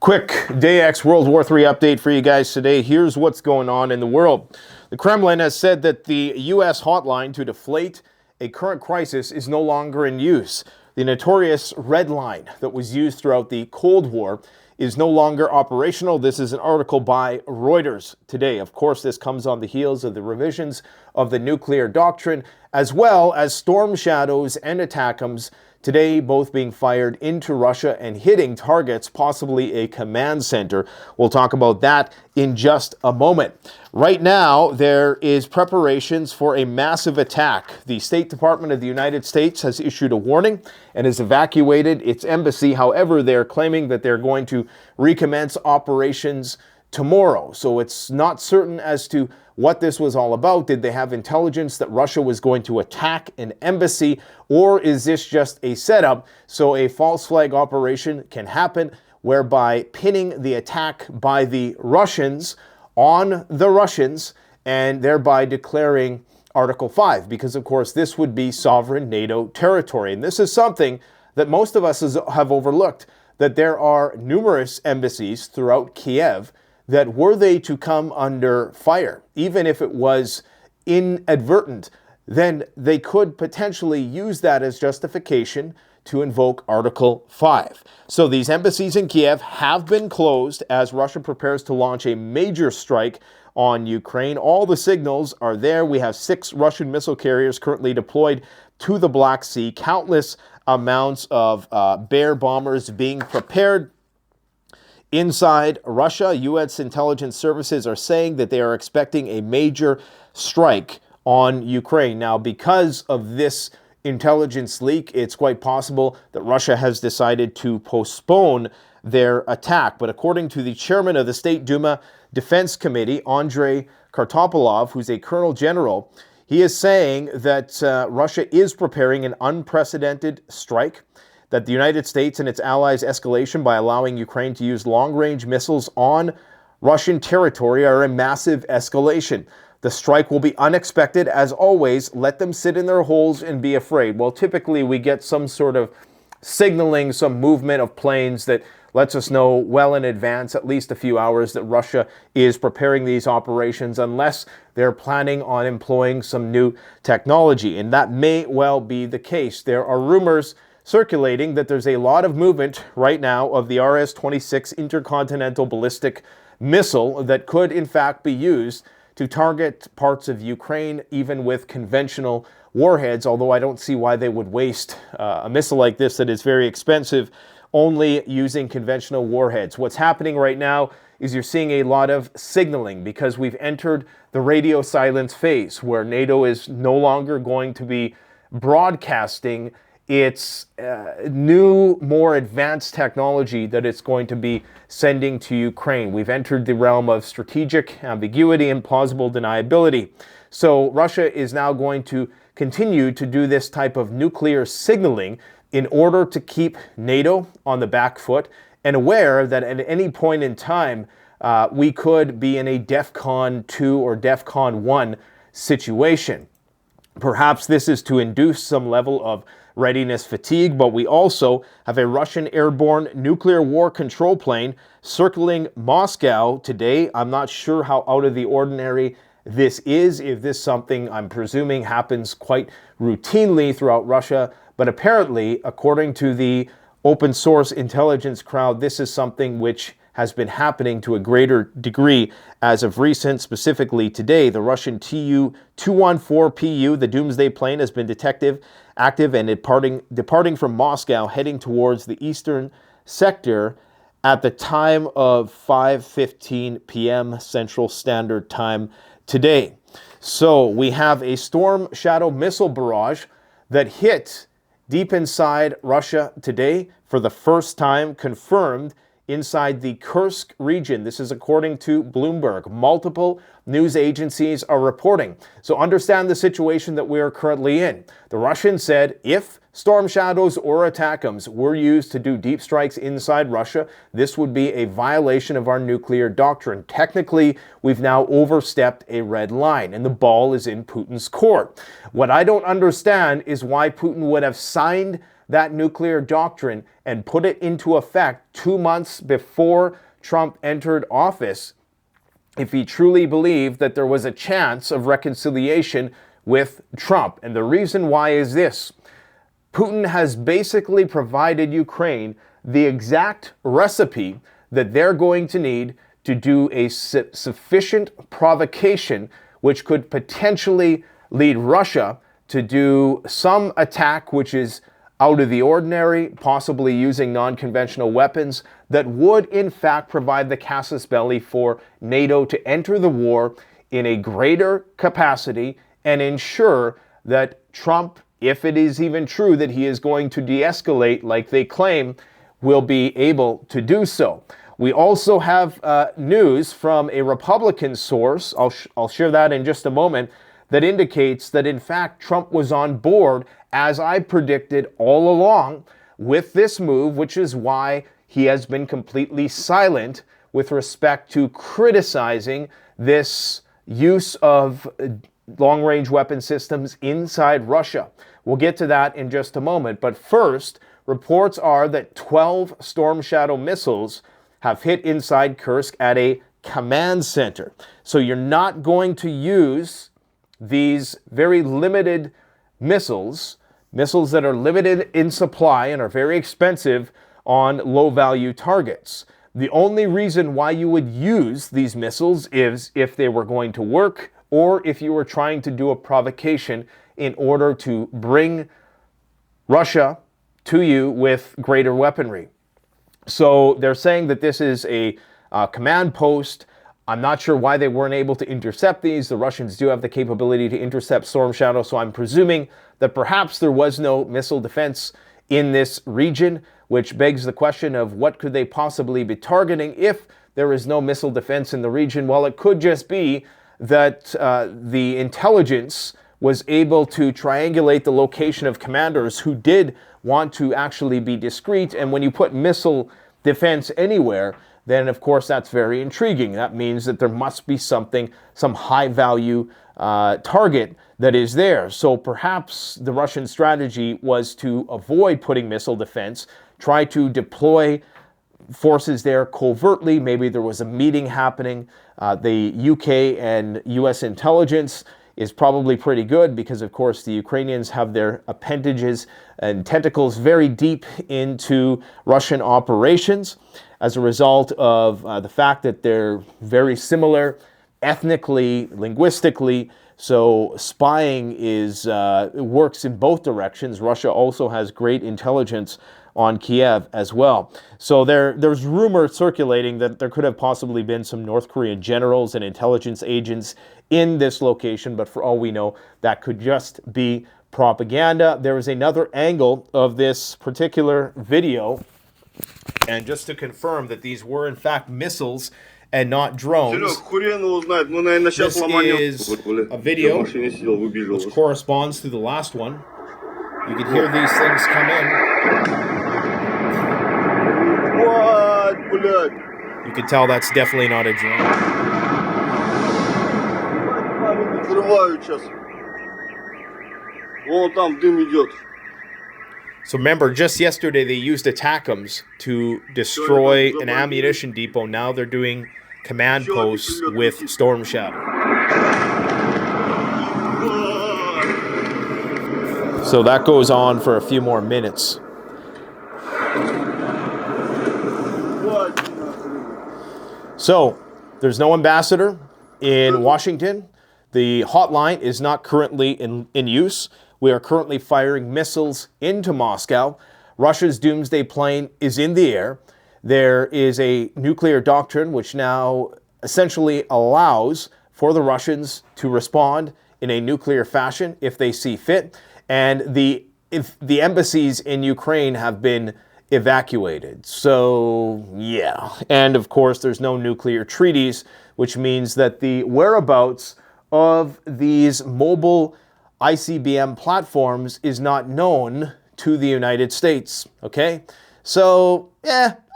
Quick Day X World War III update for you guys today. Here's what's going on in the world. The Kremlin has said that the U.S. hotline to deflate a current crisis is no longer in use. The notorious red line that was used throughout the Cold War is no longer operational. This is an article by Reuters today. Of course, this comes on the heels of the revisions of the nuclear doctrine, as well as storm shadows and ATACMS today, both being fired into Russia and hitting targets, possibly a command center. We'll talk about that in just a moment. Right now, there is preparations for a massive attack. The State Department of the United States has issued a warning and has evacuated its embassy. However, they're claiming that they're going to recommence operations tomorrow. So it's not certain as to what this was all about. Did they have intelligence that Russia was going to attack an embassy, or is this just a setup so a false flag operation can happen whereby pinning the attack by the Russians on the Russians and thereby declaring Article 5, because of course this would be sovereign NATO territory. And this is something that most of us have overlooked, that there are numerous embassies throughout Kiev that were they to come under fire, even if it was inadvertent, then they could potentially use that as justification to invoke Article 5. So these embassies in Kiev have been closed as Russia prepares to launch a major strike on Ukraine. All the signals are there. We have 6 Russian missile carriers currently deployed to the Black Sea, countless amounts of Bear bombers being prepared. Inside Russia, U.S. intelligence services are saying that they are expecting a major strike on Ukraine. Now, because of this intelligence leak, it's quite possible that Russia has decided to postpone their attack. But according to the chairman of the State Duma Defense Committee, Andrei Kartopolov, who's a colonel general, he is saying that Russia is preparing an unprecedented strike, that the United States and its allies' escalation by allowing Ukraine to use long-range missiles on Russian territory are a massive escalation. The strike will be unexpected. As always, let them sit in their holes and be afraid. Well, typically we get some sort of signaling, some movement of planes that lets us know well in advance, at least a few hours, that Russia is preparing these operations, unless they're planning on employing some new technology. And that may well be the case. There are rumors circulating that there's a lot of movement right now of the RS-26 intercontinental ballistic missile that could in fact be used to target parts of Ukraine, even with conventional warheads, although I don't see why they would waste a missile like this that is very expensive only using conventional warheads. What's happening right now is you're seeing a lot of signaling, because we've entered the radio silence phase where NATO is no longer going to be broadcasting its new, more advanced technology that it's going to be sending to Ukraine. We've entered the realm of strategic ambiguity and plausible deniability. So Russia is now going to continue to do this type of nuclear signaling in order to keep NATO on the back foot and aware that at any point in time, we could be in a DEFCON 2 or DEFCON 1 situation. Perhaps this is to induce some level of readiness fatigue, but we also have a Russian airborne nuclear war control plane circling Moscow today. I'm not sure how out of the ordinary this is, if this is something I'm presuming happens quite routinely throughout Russia, but apparently, according to the open source intelligence crowd, this is something which has been happening to a greater degree as of recent. Specifically today, the Russian Tu-214PU, the Doomsday plane, has been active and departing from Moscow, heading towards the eastern sector at the time of 5:15 p.m. Central Standard Time today. So we have a Storm Shadow missile barrage that hit deep inside Russia today, for the first time confirmed inside the Kursk region. This is according to Bloomberg. Multiple news agencies are reporting. So understand the situation that we are currently in. The Russians said if Storm Shadows or ATACMS were used to do deep strikes inside Russia, this would be a violation of our nuclear doctrine. Technically, we've now overstepped a red line, and the ball is in Putin's court. What I don't understand is why Putin would have signed that nuclear doctrine and put it into effect 2 months before Trump entered office, if he truly believed that there was a chance of reconciliation with Trump. And the reason why is this: Putin has basically provided Ukraine the exact recipe that they're going to need to do a sufficient provocation, which could potentially lead Russia to do some attack which is out of the ordinary, possibly using non-conventional weapons that would in fact provide the casus belli for NATO to enter the war in a greater capacity and ensure that Trump, if it is even true that he is going to de-escalate like they claim, will be able to do so. We also have news from a Republican source, I'll share that in just a moment, that indicates that in fact Trump was on board, as I predicted all along, with this move, which is why he has been completely silent with respect to criticizing this use of long-range weapon systems inside Russia. We'll get to that in just a moment, but first, reports are that 12 Storm Shadow missiles have hit inside Kursk at a command center. So you're not going to use these very limited missiles that are limited in supply and are very expensive on low-value targets. The only reason why you would use these missiles is if they were going to work or if you were trying to do a provocation in order to bring Russia to you with greater weaponry. So they're saying that this is a command post. I'm not sure why they weren't able to intercept these. The Russians do have the capability to intercept Storm Shadow, so I'm presuming that perhaps there was no missile defense in this region, which begs the question of what could they possibly be targeting if there is no missile defense in the region? Well, it could just be that the intelligence was able to triangulate the location of commanders who did want to actually be discreet, and when you put missile defense anywhere, then of course that's very intriguing. That means that there must be something, some high-value target that is there. So perhaps the Russian strategy was to avoid putting missile defense, try to deploy forces there covertly. Maybe there was a meeting happening. The UK and US intelligence is probably pretty good because, of course, the Ukrainians have their appendages and tentacles very deep into Russian operations as a result of the fact that they're very similar ethnically, linguistically. So spying works in both directions. Russia also has great intelligence on Kiev as well. So there's rumors circulating that there could have possibly been some North Korean generals and intelligence agents in this location, but for all we know, that could just be propaganda. There is another angle of this particular video, and just to confirm that these were in fact missiles and not drones, this is a video which corresponds to the last one. You can hear these things come in. You can tell that's definitely not a drone. So remember, just yesterday they used ATACMS to destroy an ammunition depot. Now they're doing command posts with Storm Shadow. So that goes on for a few more minutes. So there's no ambassador in Washington. The hotline is not currently in use. We are currently firing missiles into Moscow. Russia's Doomsday plane is in the air. There is a nuclear doctrine which now essentially allows for the Russians to respond in a nuclear fashion if they see fit. And if the embassies in Ukraine have been evacuated. So, yeah. And of course, there's no nuclear treaties, which means that the whereabouts of these mobile ICBM platforms is not known to the United States, okay? So,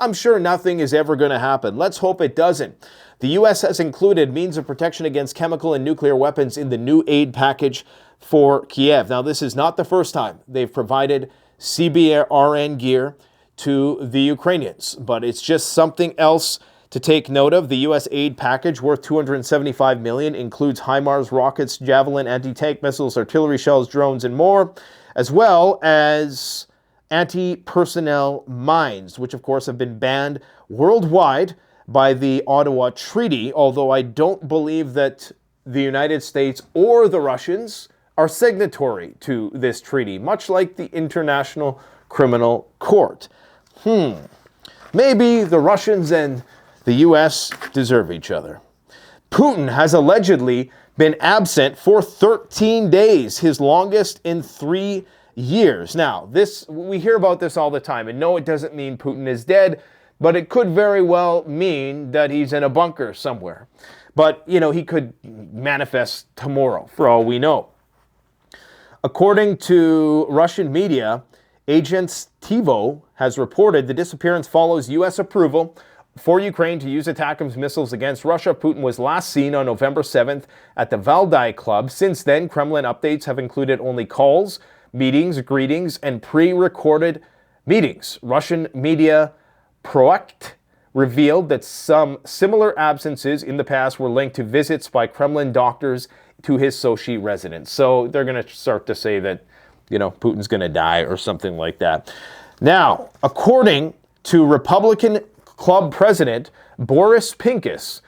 I'm sure nothing is ever going to happen. Let's hope it doesn't. The U.S. has included means of protection against chemical and nuclear weapons in the new aid package for Kiev. Now, this is not the first time they've provided CBRN gear to the Ukrainians. But it's just something else to take note of. The U.S. aid package worth $275 million includes HIMARS rockets, Javelin anti-tank missiles, artillery shells, drones, and more, as well as anti-personnel mines, which of course have been banned worldwide by the Ottawa Treaty, although I don't believe that the United States or the Russians are signatory to this treaty, much like the International Criminal Court. Maybe the Russians and the U.S. deserve each other. Putin has allegedly been absent for 13 days, his longest in 3 years. Now, we hear about this all the time, and no, it doesn't mean Putin is dead, but it could very well mean that he's in a bunker somewhere. But, he could manifest tomorrow, for all we know. According to Russian media, Agents TiVo has reported the disappearance follows U.S. approval for Ukraine to use ATACMS missiles against Russia. Putin was last seen on November 7th at the Valdai Club. Since then, Kremlin updates have included only calls, meetings, greetings, and pre-recorded meetings. Russian media Proakt revealed that some similar absences in the past were linked to visits by Kremlin doctors to his Sochi residence. So they're going to start to say that, Putin's going to die or something like that. Now, according to Republican Club President Boris Pincus,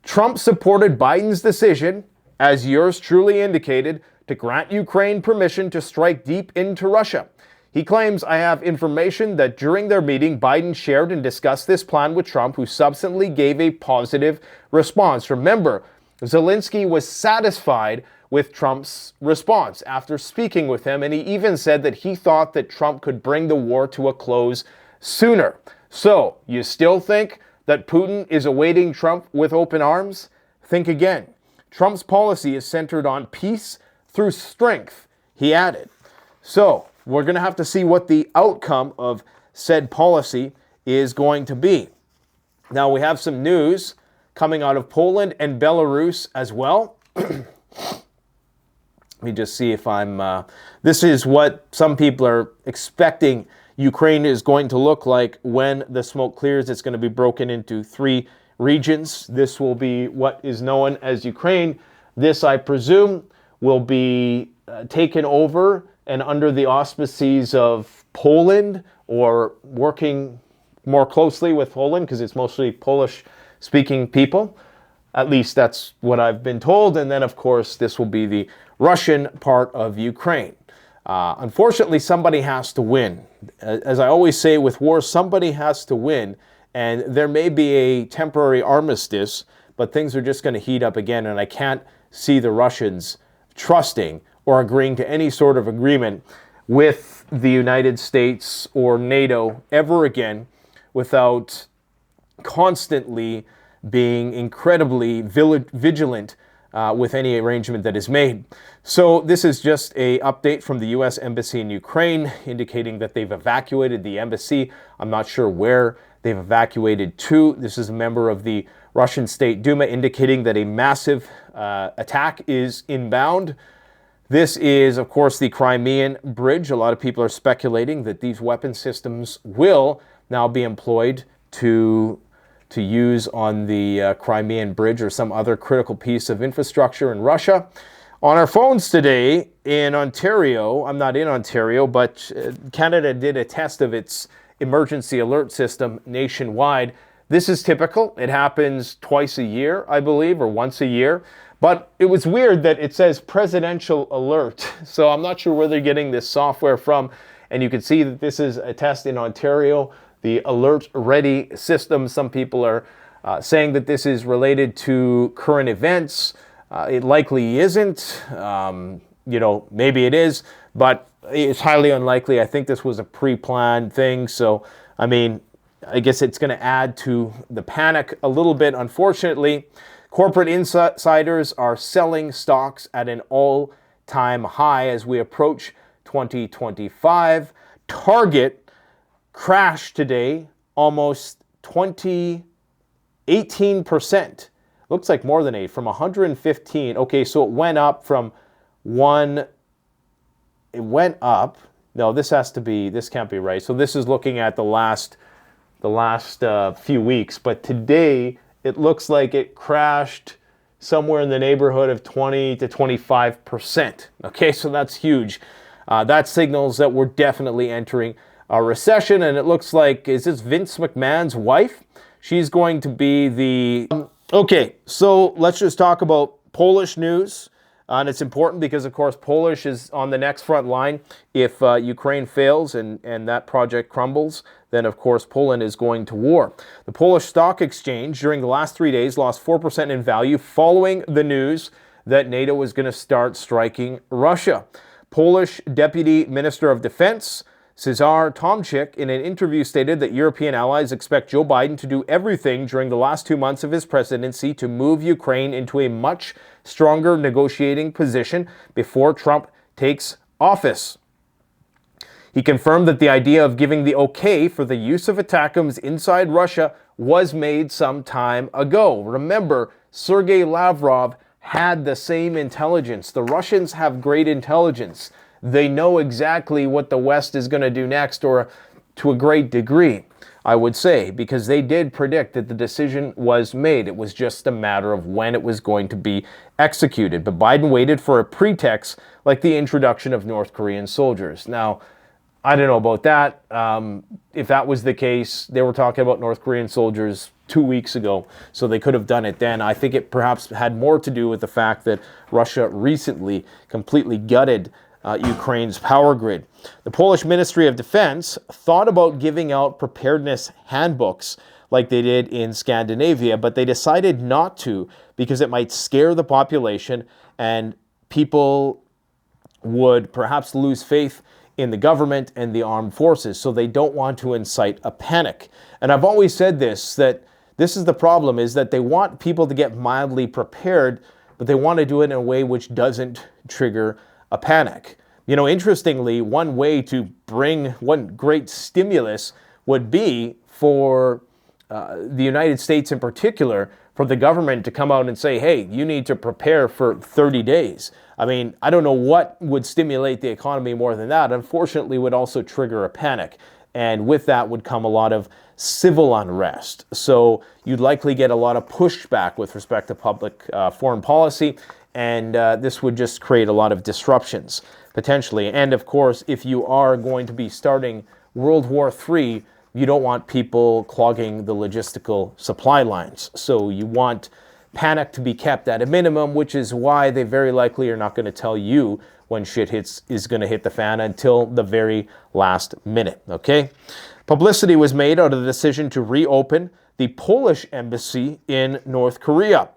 Trump supported Biden's decision, as yours truly indicated, to grant Ukraine permission to strike deep into Russia. He claims, I have information that during their meeting, Biden shared and discussed this plan with Trump, who subsequently gave a positive response. Remember, Zelensky was satisfied with Trump's response after speaking with him, and he even said that he thought that Trump could bring the war to a close sooner. So, you still think that Putin is awaiting Trump with open arms? Think again. Trump's policy is centered on peace through strength, he added. So, we're going to have to see what the outcome of said policy is going to be. Now, we have some news coming out of Poland and Belarus as well. Let me just see if this is what some people are expecting Ukraine is going to look like when the smoke clears. It's going to be broken into 3 regions. This will be what is known as Ukraine. This, I presume, will be taken over and under the auspices of Poland, or working more closely with Poland because it's mostly Polish-speaking people. At least that's what I've been told. And then, of course, this will be the Russian part of Ukraine. Unfortunately, somebody has to win. As I always say with war, somebody has to win. And there may be a temporary armistice, but things are just going to heat up again. And I can't see the Russians trusting or agreeing to any sort of agreement with the United States or NATO ever again without constantly being incredibly vigilant with any arrangement that is made. So this is just an update from the U.S. Embassy in Ukraine indicating that they've evacuated the embassy. I'm not sure where they've evacuated to. This is a member of the Russian State Duma indicating that a massive attack is inbound. This is, of course, the Crimean Bridge. A lot of people are speculating that these weapon systems will now be employed to use on the Crimean Bridge or some other critical piece of infrastructure in Russia. On our phones today in Ontario, I'm not in Ontario, but Canada did a test of its emergency alert system nationwide. This is typical. It happens twice a year, I believe, or once a year. But it was weird that it says presidential alert. So I'm not sure where they're getting this software from. And you can see that this is a test in Ontario, the Alert Ready system. Some people are saying that this is related to current events. It likely isn't. Maybe it is, but it's highly unlikely. I think this was a pre-planned thing. So, I guess it's going to add to the panic a little bit, unfortunately. Corporate insiders are selling stocks at an all-time high as we approach 2025. Target crashed today almost 18%. Looks like more than 8, from 115. Okay, so it went up from 1. It went up. No, this can't be right. So this is looking at the last few weeks, but today it looks like it crashed somewhere in the neighborhood of 20 to 25%. Okay, so that's huge. That signals that we're definitely entering a recession, and it looks like, is this Vince McMahon's wife? She's going to be the... Okay, so let's just talk about Polish news. And it's important because, of course, Polish is on the next front line. If Ukraine fails and that project crumbles, then, of course, Poland is going to war. The Polish Stock Exchange, during the last 3 days, lost 4% in value following the news that NATO was going to start striking Russia. Polish Deputy Minister of Defense, Cezar Tomczyk, in an interview stated that European allies expect Joe Biden to do everything during the last 2 months of his presidency to move Ukraine into a much stronger negotiating position before Trump takes office. He confirmed that the idea of giving the okay for the use of ATACMS inside Russia was made some time ago. Remember, Sergei Lavrov had the same intelligence. The Russians have great intelligence. They know exactly what the West is going to do next, or to a great degree, I would say, because they did predict that the decision was made. It was just a matter of when it was going to be executed. But Biden waited for a pretext like the introduction of North Korean soldiers. Now, I don't know about that. If that was the case, they were talking about North Korean soldiers 2 weeks ago, so they could have done it then. I think it perhaps had more to do with the fact that Russia recently completely gutted Ukraine's power grid. The Polish Ministry of Defense thought about giving out preparedness handbooks like they did in Scandinavia, but they decided not to because it might scare the population and people would perhaps lose faith in the government and the armed forces, so they don't want to incite a panic. And I've always said this, that this is the problem, is that they want people to get mildly prepared, but they want to do it in a way which doesn't trigger a panic. You know, interestingly, one great stimulus would be for the United States in particular, for the government to come out and say, hey, you need to prepare for 30 days. I mean, I don't know what would stimulate the economy more than that. Unfortunately, would also trigger a panic. And with that would come a lot of civil unrest. So you'd likely get a lot of pushback with respect to public foreign policy. And this would just create a lot of disruptions, potentially. And of course, if you are going to be starting World War III, you don't want people clogging the logistical supply lines. So you want panic to be kept at a minimum, which is why they very likely are not going to tell you when shit is going to hit the fan until the very last minute, okay? Publicity was made out of the decision to reopen the Polish embassy in North Korea.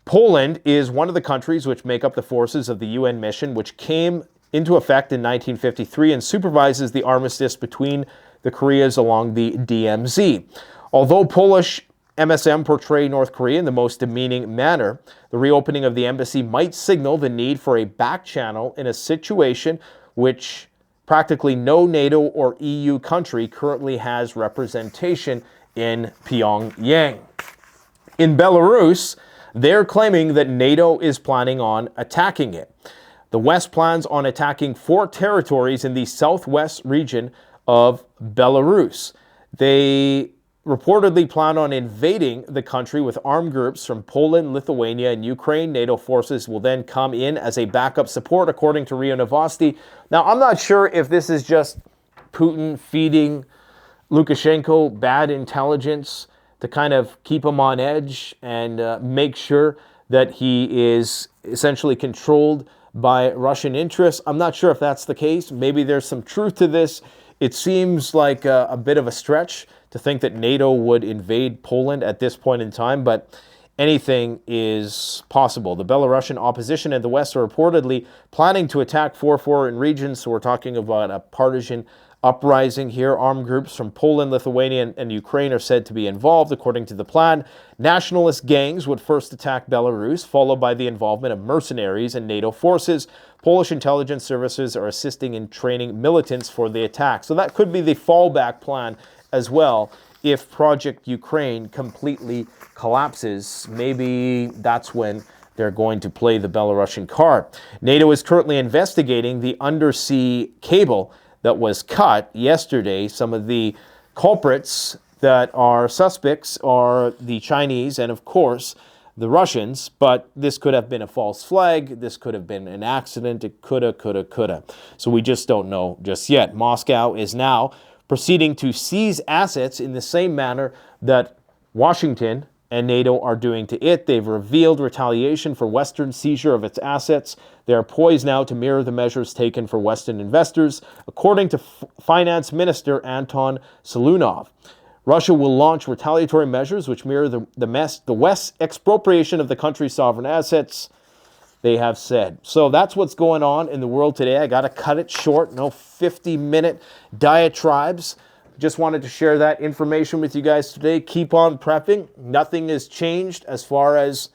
Poland is one of the countries which make up the forces of the UN mission, which came into effect in 1953 and supervises the armistice between the Koreas along the DMZ. Although Polish MSM portray North Korea in the most demeaning manner, the reopening of the embassy might signal the need for a back channel in a situation which practically no NATO or EU country currently has representation in Pyongyang. In Belarus, they're claiming that NATO is planning on attacking it. The West plans on attacking 4 territories in the southwest region of Belarus. They reportedly plan on invading the country with armed groups from Poland, Lithuania, and Ukraine. NATO forces will then come in as a backup support, according to RIA Novosti. Now, I'm not sure if this is just Putin feeding Lukashenko bad intelligence to kind of keep him on edge and make sure that he is essentially controlled by Russian interests. I'm not sure if that's the case. Maybe there's some truth to this. It seems like a bit of a stretch to think that NATO would invade Poland at this point in time, but anything is possible. The Belarusian opposition in the West are reportedly planning to attack 4 foreign regions, so we're talking about a partisan uprising here. Armed groups from Poland, Lithuania, and Ukraine are said to be involved, according to the plan. Nationalist gangs would first attack Belarus, followed by the involvement of mercenaries and NATO forces. Polish intelligence services are assisting in training militants for the attack. So that could be the fallback plan as well. If Project Ukraine completely collapses, maybe that's when they're going to play the Belarusian card. NATO is currently investigating the undersea cable that was cut yesterday. Some of the culprits that are suspects are the Chinese and, of course, the Russians, but this could have been a false flag. This could have been an accident. It coulda. So we just don't know just yet. Moscow is now proceeding to seize assets in the same manner that Washington and NATO are doing to it. They've revealed retaliation for Western seizure of its assets. They are poised now to mirror the measures taken for Western investors, according to Finance Minister Anton Selunov. Russia will launch retaliatory measures which mirror the West's expropriation of the country's sovereign assets, they have said. So that's what's going on in the world today. I got to cut it short. No 50-minute diatribes. Just wanted to share that information with you guys today. Keep on prepping. Nothing has changed as far as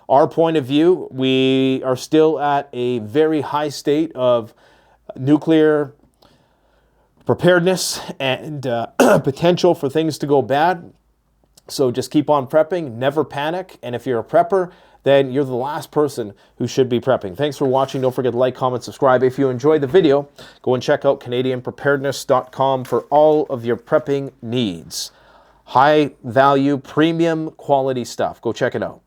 our point of view. We are still at a very high state of nuclear preparedness and potential for things to go bad. So just keep on prepping, never panic. And if you're a prepper, then you're the last person who should be prepping. Thanks for watching. Don't forget to like, comment, subscribe. If you enjoyed the video, go and check out CanadianPreparedness.com for all of your prepping needs. High value, premium quality stuff. Go check it out.